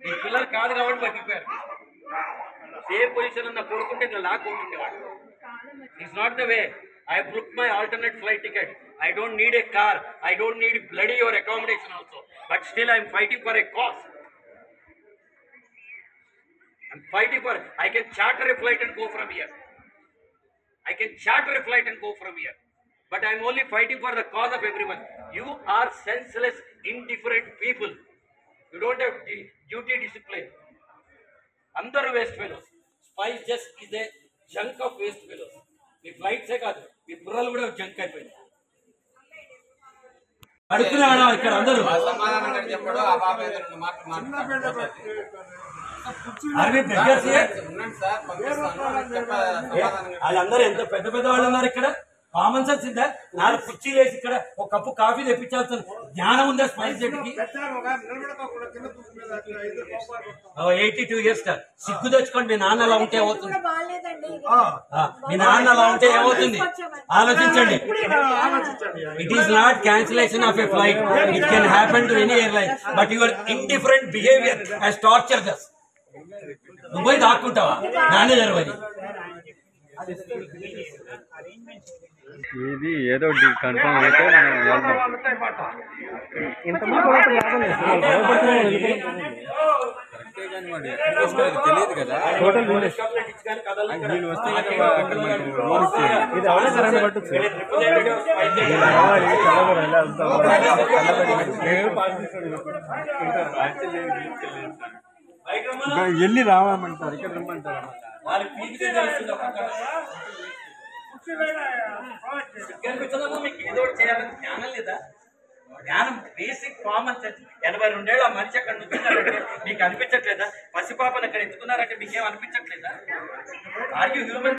ఈ పిల్లలు కాదు కాబట్టి బతికిపోయారు. సేమ్ పొజిషన్ ఉన్న కొడుకుంటే ఇంకా లాక్కుంటుండేవాడు. It's not the way. I booked my alternate flight ticket. I don't need a car. I don't need bloody or accommodation also. But still I am fighting for a cause. I'm fighting for, I can charter a flight and go from here. I can charter a flight and go from here. But I'm only fighting for the cause of everyone. You are senseless, indifferent people. You don't have duty discipline. Andaru waste fellows. Spice just is a junk of waste fellows. మీ ఫ్లైట్సే కాదు, మీ బుర్రలు కూడా junk అయిపోయింది. అడుగుతున్నాడు ఇక్కడ అందరూ వాళ్ళందరూ ఎంత పెద్ద పెద్ద వాళ్ళు ఉన్నారు ఇక్కడ. కామన్ సెన్స్ ఉందా? 4 కుర్చీలు వేసి ఇక్కడ ఒక కప్పు కాఫీ తెప్పించాల్సిన జ్ఞానం ఉందా స్పైస్ జెట్కి? 82 years సిగ్గు తెచ్చుకోండి. మీ నాన్న అలా ఉంటే ఏమవుతుంది? మీ నాన్న అలా ఉంటే ఏమవుతుంది ఆలోచించండి. It is not cancellation of a flight. It can happen to any airline. But your indifferent behaviour has tortured us. నువ్వు పోయి దాక్కుంటావా నాన్న జరవని? ఇది ఏదో కన్ఫర్మ్ అయితే మనం వెళ్దాం. తెలియదు కదా వీళ్ళు వస్తే వెళ్ళి రావాలంటారు, ఇక్కడ రమ్మంటారు. మీకు ఏదో చేయాలని జ్ఞానం లేదా? జ్ఞానం బేసిక్ కామన్ సెన్స్. 82 ఏళ్ళ మనిషి అక్కడ నుంచున్నారంటే మీకు అనిపించట్లేదా? పసిపాపను అక్కడ ఎత్తుకున్నారంటే మీకేం అనిపించట్లేదా? Are you human?